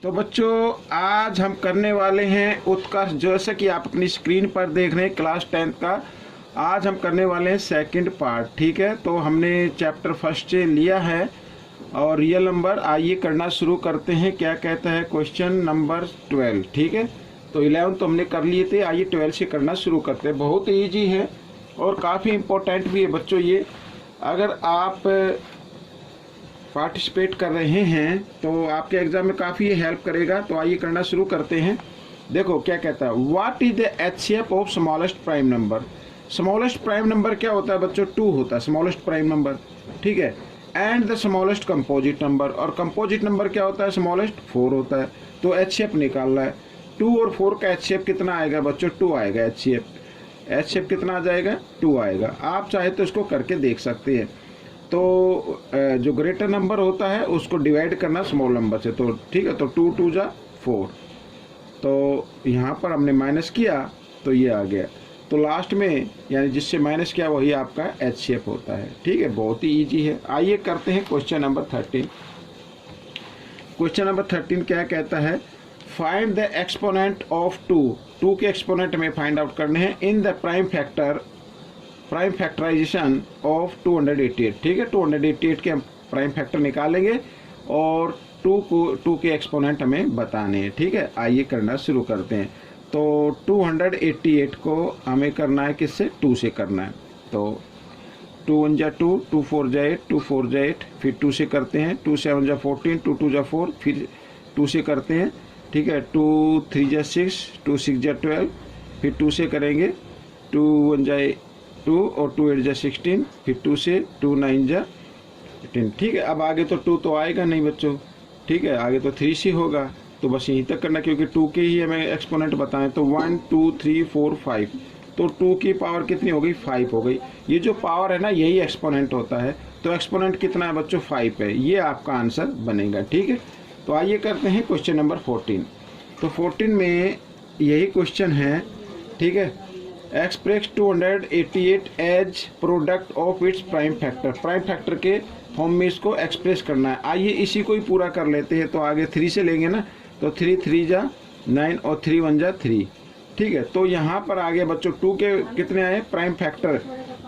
तो बच्चों आज हम करने वाले हैं उत्कर्ष, जैसे कि आप अपनी स्क्रीन पर देख रहे हैं क्लास 10th का। आज हम करने वाले हैं सेकंड पार्ट। ठीक है, तो हमने चैप्टर फर्स्ट से लिया है और रियल नंबर। आइए करना शुरू करते हैं। क्या कहता है क्वेश्चन नंबर 12। ठीक है, तो 11 तो हमने कर लिए थे, आइए 12 से करना शुरू करते हैं। बहुत ईजी है और काफ़ी इम्पोर्टेंट भी है बच्चों ये। अगर आप पार्टिसिपेट कर रहे हैं तो आपके एग्जाम में काफ़ी हेल्प करेगा। तो आइए करना शुरू करते हैं। देखो क्या कहता है, what is the HCF of smallest prime number. Smallest prime number क्या होता है बच्चों, 2 होता है स्मॉलेस्ट प्राइम नंबर। ठीक है, and the smallest composite number, और कंपोजिट नंबर क्या होता है, स्मॉलेस्ट 4 होता है। तो एचसीएफ निकालना है। 2 और 4 का एचसीएफ कितना आएगा बच्चों, 2 आएगा। एचसीएफ कितना आ जाएगा, 2 आएगा। आप चाहे तो इसको करके देख सकते हैं। तो जो ग्रेटर नंबर होता है उसको डिवाइड करना स्मॉल नंबर से। तो ठीक है, तो 2 2 जा 4, तो यहाँ पर हमने माइनस किया तो ये आ गया। तो लास्ट में यानी जिससे माइनस किया वही आपका एचसीएफ होता है। ठीक है, बहुत ही इजी है। आइए करते हैं क्वेश्चन नंबर 13। क्वेश्चन नंबर 13 क्या कहता है, फाइंड द एक्सपोनेंट ऑफ 2 के एक्सपोनेंट में फाइंड आउट करने हैं in the prime factorization of 288। ठीक है, 288 के हम प्राइम फैक्टर निकालेंगे और 2 के एक्सपोनेंट हमें बताने हैं। ठीक है, आइए करना शुरू करते हैं। तो 288 को हमें करना है किससे, 2 से करना है। तो 2 1 जा 2, 2 4 जा 8, 2 4 जा 8, फिर 2 से करते हैं। 2 7 जा 14, 2 2 जा 4, फिर 2 से करते हैं। ठीक है, 2 3 जा 6, 2 6 जा 12, फिर 2 से करेंगे। 2 1 जा 2 और 2 8 जा 16, फिर 2 से 2 9 जा 10। ठीक है, अब आगे तो 2 तो आएगा नहीं बच्चों। ठीक है, आगे तो 3 से होगा, तो बस यहीं तक करना, क्योंकि 2 के ही हमें एक्सपोनेंट बताएं। तो 1 2 3 4 5, तो 2 की पावर कितनी हो गई, 5 हो गई। ये जो पावर है ना यही एक्सपोनेंट होता है। तो एक्सपोनेंट कितना है बच्चों, 5 है। ये आपका आंसर बनेगा। ठीक है, तो आइए करते हैं क्वेश्चन नंबर 14। तो 14 में यही क्वेश्चन है। ठीक है, express 288 as product of its prime factor. Prime factor के फॉर्म में इसको एक्सप्रेस करना है। आइए इसी को ही पूरा कर लेते हैं। तो आगे 3 से लेंगे ना, तो 3 3 जा 9 और 3 1 जा 3। ठीक है, तो यहाँ पर आगे बच्चों 2 के कितने आए, प्राइम फैक्टर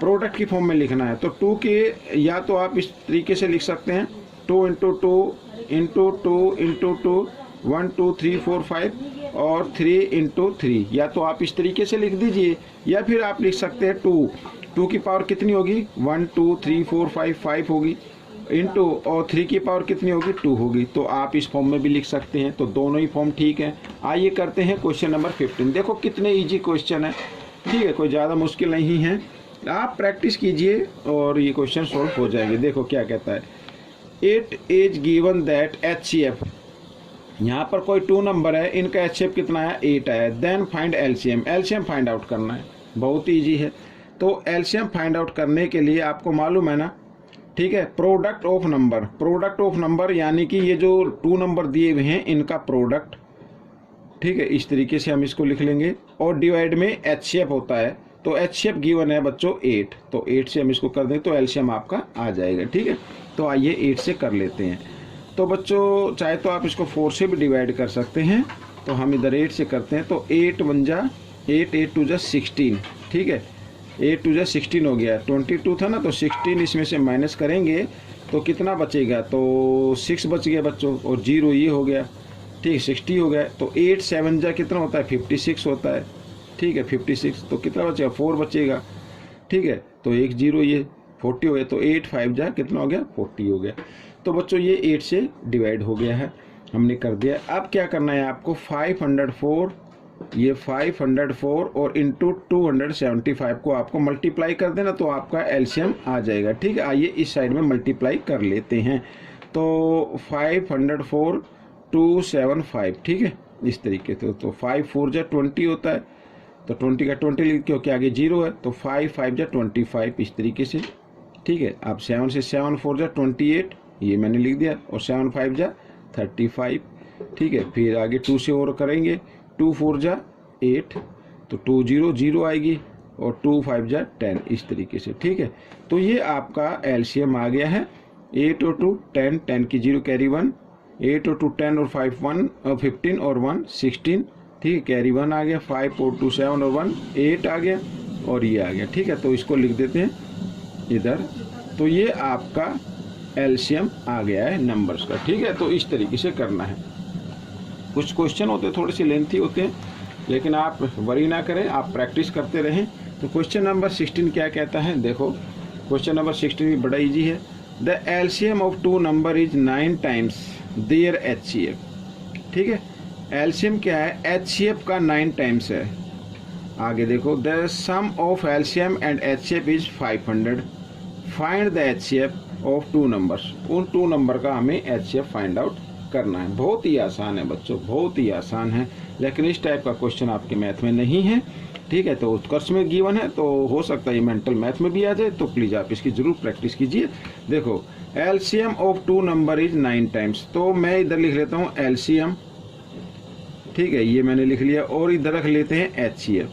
प्रोडक्ट की फॉर्म में लिखना है। तो 2 के या तो आप इस तरीके से लिख सकते हैं, 2 इंटू 2 इंटू 2 इंटू 2, 1 2 3 4 5 और 3 इंटू 3, या तो आप इस तरीके से लिख दीजिए, या फिर आप लिख सकते हैं 2 की पावर कितनी होगी, 1 2 3 4 5 होगी, इंटू और 3 की पावर कितनी होगी, 2 होगी। तो आप इस फॉर्म में भी लिख सकते हैं। तो दोनों ही फॉर्म ठीक है। आइए करते हैं क्वेश्चन नंबर 15। देखो कितने इजी क्वेश्चन है। ठीक है, कोई ज़्यादा मुश्किल नहीं है। आप प्रैक्टिस कीजिए और ये क्वेश्चन सॉल्व हो जाएंगे। देखो क्या कहता है, 8 इज गिवन दैट एचसीएफ, यहाँ पर कोई 2 नंबर है, इनका एचसीएफ कितना है, 8 है। Then find LCM, LCM find out करना है। बहुत ईजी है। तो एलसीएम फाइंड आउट करने के लिए आपको मालूम है ना, ठीक है, प्रोडक्ट ऑफ नंबर यानी कि ये जो 2 नंबर दिए हुए हैं इनका प्रोडक्ट। ठीक है, इस तरीके से हम इसको लिख लेंगे। और डिवाइड में एचसीएफ होता है। तो एचसीएफ गिवन है बच्चों 8, तो 8 से हम इसको कर दें तो एलसीएम आपका आ जाएगा। ठीक है, तो आइए 8 से कर लेते हैं। तो बच्चों चाहे तो आप इसको 4 से भी डिवाइड कर सकते हैं। तो हम इधर 8 से करते हैं। तो 8 1 जा 8, 8 2 जा 16। ठीक है, 8 2 जा 16 हो गया। 22 था ना, तो 16 इसमें से माइनस करेंगे तो कितना बचेगा, तो 6 बच गया बच्चों, और 0 ये हो गया। ठीक, 60 हो गया। तो 8 7 जा कितना होता है, 56 होता है। ठीक है, 56, तो कितना बचेगा, 4 बचेगा। ठीक है, तो 1 0 ये 40 हो गया। तो 8 5 जा कितना हो गया, 40 हो गया। तो बच्चों ये 8 से डिवाइड हो गया है, हमने कर दिया। अब क्या करना है आपको, 504, ये 504 और इंटू 275 को आपको मल्टीप्लाई कर देना, तो आपका एलसीएम आ जाएगा। ठीक है, आइए इस साइड में मल्टीप्लाई कर लेते हैं। तो 504 275, ठीक है, इस तरीके से। तो 5 4 जा 20 होता है, तो 20 का 20 लिख, क्योंकि आगे 0 है। तो 5 5 जा 25, इस तरीके से। ठीक है, अब 7 से 7 4 जा 28, ये मैंने लिख दिया, और 7 5 जा 35। ठीक है, फिर आगे 2 से और करेंगे, 2 4 जा 8, तो 2 0 0 आएगी, और 2 5 जा 10, इस तरीके से। ठीक है, तो ये आपका एलसीएम आ गया है। 8 और 2 10, 10 की 0 कैरी 1, 8 और 2 10 और 5 1 15 और 1 16, ठीक है, कैरी 1 आ गया, 5 और 2 7 और 1 8 आ गया और ये आ गया, ठीक है। तो इसको लिख देते हैं इधर। तो ये आपका एलसीएम आ गया है नंबर्स का, ठीक है। तो इस तरीके से करना है। कुछ क्वेश्चन होते हैं थोड़े से लेंथी होते हैं, लेकिन आप वरी ना करें, आप प्रैक्टिस करते रहें। तो क्वेश्चन नंबर 16 क्या कहता है, देखो क्वेश्चन नंबर 16 भी बड़ा इजी है। The LCM of 2 number is 9 times their HCF, ठीक है। एलसीएम क्या है, एचसीएफ का 9 टाइम्स है। आगे देखो, the sum of LCM and HCF is 500, find the HCF of 2 numbers. उन 2 नंबर का हमें एचसीएफ फाइंड आउट करना है। बहुत ही आसान है बच्चों, बहुत ही आसान है, लेकिन इस टाइप का क्वेश्चन आपके मैथ में नहीं है, ठीक है। तो उत्कर्ष में गिवन है, तो हो सकता है ये मेंटल मैथ में भी आ जाए, तो प्लीज़ आप इसकी जरूर प्रैक्टिस कीजिए। देखो LCM of 2 number is 9 times, तो मैं इधर लिख लेता हूँ एलसीएम, ठीक है, ये मैंने लिख लिया। और इधर रख लेते हैं एचसीएफ।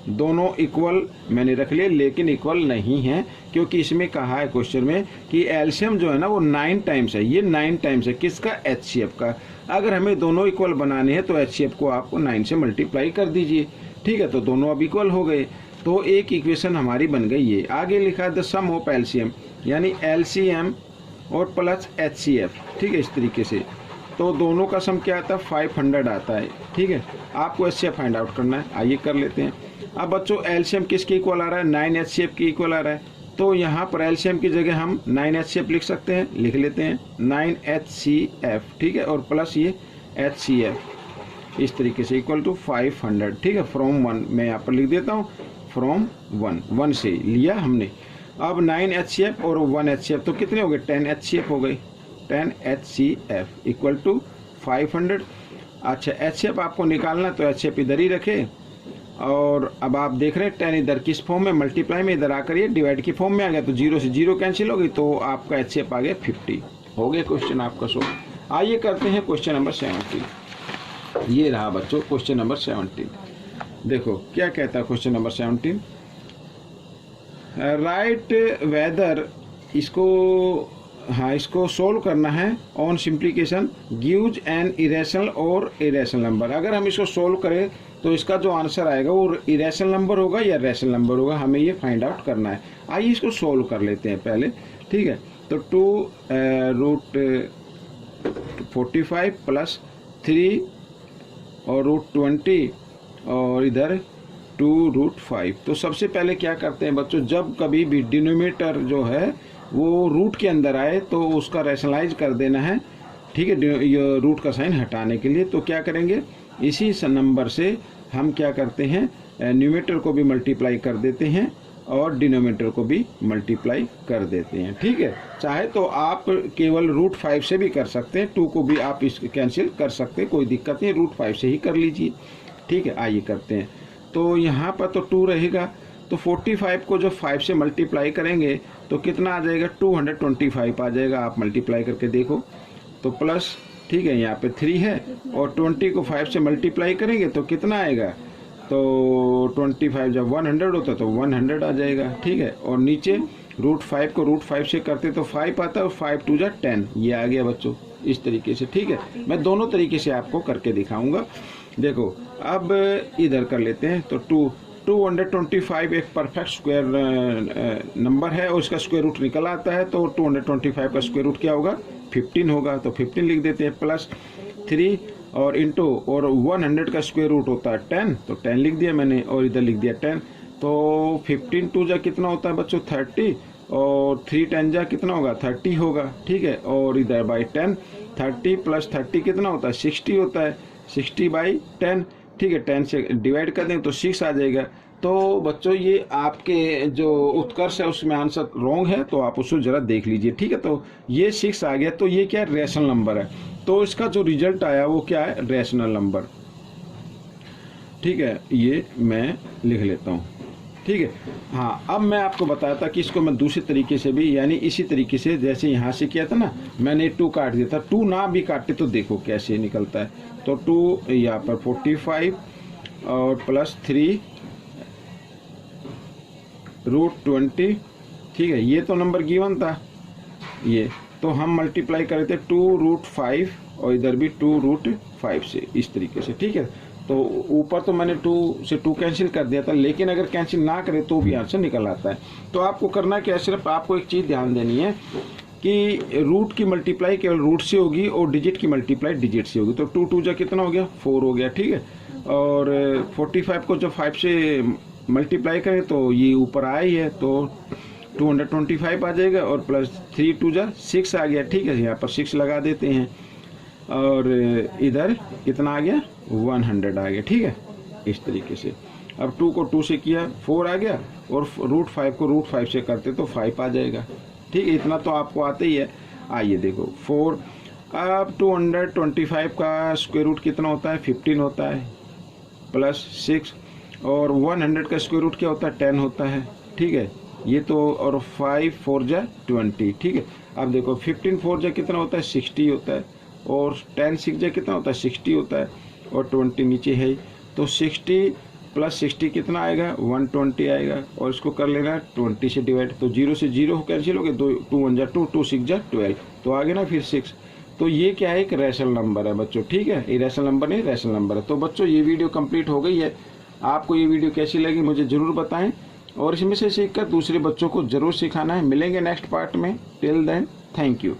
दोनों इक्वल मैंने रख लिए, लेकिन इक्वल नहीं है, क्योंकि इसमें कहा है क्वेश्चन में कि एलसीएम जो है ना वो 9 टाइम्स है। ये 9 टाइम्स है किसका, एचसीएफ का। अगर हमें दोनों इक्वल बनाने हैं तो एचसीएफ को आपको 9 से मल्टीप्लाई कर दीजिए, ठीक है। तो दोनों अब इक्वल हो गए, तो एक इक्वेशन हमारी बन गई। ये आगे लिखा द सम ऑफ एलसीएम, यानी एलसीएम और प्लस एचसीएफ, ठीक है, इस तरीके से। तो दोनों का सम क्या आता है, 500 आता है, ठीक है। आपको एचसीएफ फाइंड आउट करना है, आइए कर लेते हैं। अब बच्चों एलसीएम किसके इक्वल आ रहा है, 9 एचसीएफ की इक्वल आ रहा है। तो यहाँ पर एलसीएम की जगह हम 9 एचसीएफ लिख सकते हैं, लिख लेते हैं 9 एचसीएफ, ठीक है, और प्लस ये एचसीएफ इस तरीके से इक्वल टू 500, ठीक है। फ्रॉम 1 मैं यहाँ पर लिख देता हूँ, फ्रॉम 1 से लिया हमने। अब 9 एचसीएफ और 1 एचसीएफ तो कितने हो गए, 10 एचसीएफ हो गए। 10 एचसीएफ इक्वल टू 500। अच्छा एचसीएफ आपको निकालना, तो एचसीएफ इधर ही रखे। और अब आप देख रहे हैं 10 इधर किस फॉर्म में, मल्टीप्लाई में, इधर आकर ये डिवाइड की फॉर्म में आ गया। तो 0 से 0 कैंसिल हो गई, तो आपका एचसीएफ आ गया 50। हो गया क्वेश्चन आपका सॉल्व। आइए करते हैं क्वेश्चन नंबर 17। ये रहा बच्चों क्वेश्चन नंबर 17। देखो क्या कहता है क्वेश्चन नंबर 17, राइट वेदर, इसको हाँ इसको सोल्व करना है on simplification, gives an irrational और इरेशनल नंबर। अगर हम इसको सोल्व करें तो इसका जो आंसर आएगा वो इरेशनल नंबर होगा या रैशनल नंबर होगा, हमें ये फाइंड आउट करना है। आइए इसको सोल्व कर लेते हैं पहले, ठीक है। तो 2√45 प्लस 3 और √20 और इधर 2√5। तो सबसे पहले क्या करते हैं बच्चों, जब कभी भी डिनोमिनेटर जो है वो रूट के अंदर आए तो उसका रैशनलाइज कर देना है, ठीक है, ये रूट का साइन हटाने के लिए। तो क्या करेंगे, इसी नंबर से हम क्या करते हैं, न्यूमरेटर को भी मल्टीप्लाई कर देते हैं और डिनोमिनेटर को भी मल्टीप्लाई कर देते हैं, ठीक है। चाहे तो आप केवल √5 से भी कर सकते हैं, 2 को भी आप इस कैंसिल कर सकते हैं, कोई दिक्कत नहीं, √5 से ही कर लीजिए, ठीक है। आइए करते हैं। तो यहाँ पर तो 2 रहेगा, तो 45 को जो 5 से मल्टीप्लाई करेंगे तो कितना आ जाएगा, 225 आ जाएगा। आप मल्टीप्लाई करके देखो तो प्लस, ठीक है, यहाँ पे 3 है और 20 को 5 से मल्टीप्लाई करेंगे तो कितना आएगा, तो 25 जब 100 होता तो 100 आ जाएगा, ठीक है। और नीचे √5 को √5 से करते तो 5 आता है और 5 2 जा 10, ये आ गया बच्चों इस तरीके से, ठीक है। मैं दोनों तरीके से आपको करके दिखाऊंगा। देखो अब इधर कर लेते हैं। तो 225 एक परफेक्ट स्क्वायर नंबर है और इसका स्क्वायर रूट निकल आता है, तो 225 का स्क्वायर रूट क्या होगा, 15 होगा। तो 15 लिख देते हैं, प्लस 3 और इंटू, और 100 का स्क्वायर रूट होता है 10, तो 10 लिख दिया मैंने और इधर लिख दिया 10। तो 15 2 जा कितना होता है बच्चों, 30, और 3 10 जा कितना होगा, 30 होगा, ठीक है। और इधर बाई 10, 30 प्लस 30 कितना होता है, 60 होता है, 60 बाई 10, ठीक है। 10 से डिवाइड कर दें तो 6 आ जाएगा। तो बच्चों ये आपके जो उत्कर्ष है उसमें आंसर रॉन्ग है, तो आप उसको जरा देख लीजिए, ठीक है। तो ये 6 आ गया, तो ये क्या है, रैशनल नंबर है। तो इसका जो रिजल्ट आया वो क्या है, रैशनल नंबर, ठीक है। ये मैं लिख लेता हूँ, ठीक है। हाँ अब मैं आपको बताया था कि इसको मैं दूसरे तरीके से भी, यानी इसी तरीके से जैसे यहाँ से किया था ना, मैंने 2 काट दिया था, 2 ना भी काटे तो देखो कैसे निकलता है। तो 2 यहाँ पर 45 और प्लस 3 √20, ठीक है। ये तो नंबर गिवन था ये, तो हम मल्टीप्लाई कर रहे थे 2√5 और इधर भी 2√5 से, इस तरीके से, ठीक है। तो ऊपर तो मैंने 2 से 2 कैंसिल कर दिया था, लेकिन अगर कैंसिल ना करे तो भी आंसर निकल आता है। तो आपको करना क्या है, सिर्फ आपको एक चीज़ ध्यान देनी है कि रूट की मल्टीप्लाई केवल रूट से होगी और डिजिट की मल्टीप्लाई डिजिट से होगी। तो 2 2 जा कितना हो गया, 4 हो गया, ठीक है। और 45 को जब 5 से मल्टीप्लाई करें तो ये ऊपर आया ही है, तो 225 आ जाएगा और प्लस 3 2 जा 6 आ गया, ठीक है। यहाँ पर 6 लगा देते हैं और इधर कितना आ गया, 100 आ गया, ठीक है, इस तरीके से। अब 2 को 2 से किया 4 आ गया और √5 को √5 से करते तो 5 आ जाएगा, ठीक है। इतना तो आपको आते ही है। आइए देखो 4, अब 225 का स्क्वायर रूट कितना होता है, 15 होता है, प्लस 6 और 100 का स्क्वायर रूट क्या होता है, 10 होता है, ठीक है। ये तो और 5 4 जा 20, ठीक है। अब देखो 15 4 जा कितना होता है, 60 होता है और 10 6 जा कितना होता है, 60 होता है और 20 नीचे है, तो 60 प्लस 60 कितना आएगा, 120 आएगा और इसको कर लेना 20 से डिवाइड, तो 0 से 0 कैंसिल हो गए, 2 1 जा 2 2 6 जा 12, तो आगे ना फिर 6। तो ये क्या है, एक रैशनल नंबर है बच्चों, ठीक है। इरेशनल नंबर नहीं, रैशनल नंबर है। तो बच्चों ये वीडियो कंप्लीट हो गई है। आपको ये वीडियो कैसी लगी मुझे ज़रूर बताएं और इसमें से सीखकर दूसरे बच्चों को ज़रूर सिखाना है। मिलेंगे नेक्स्ट पार्ट में। Till then, thank you.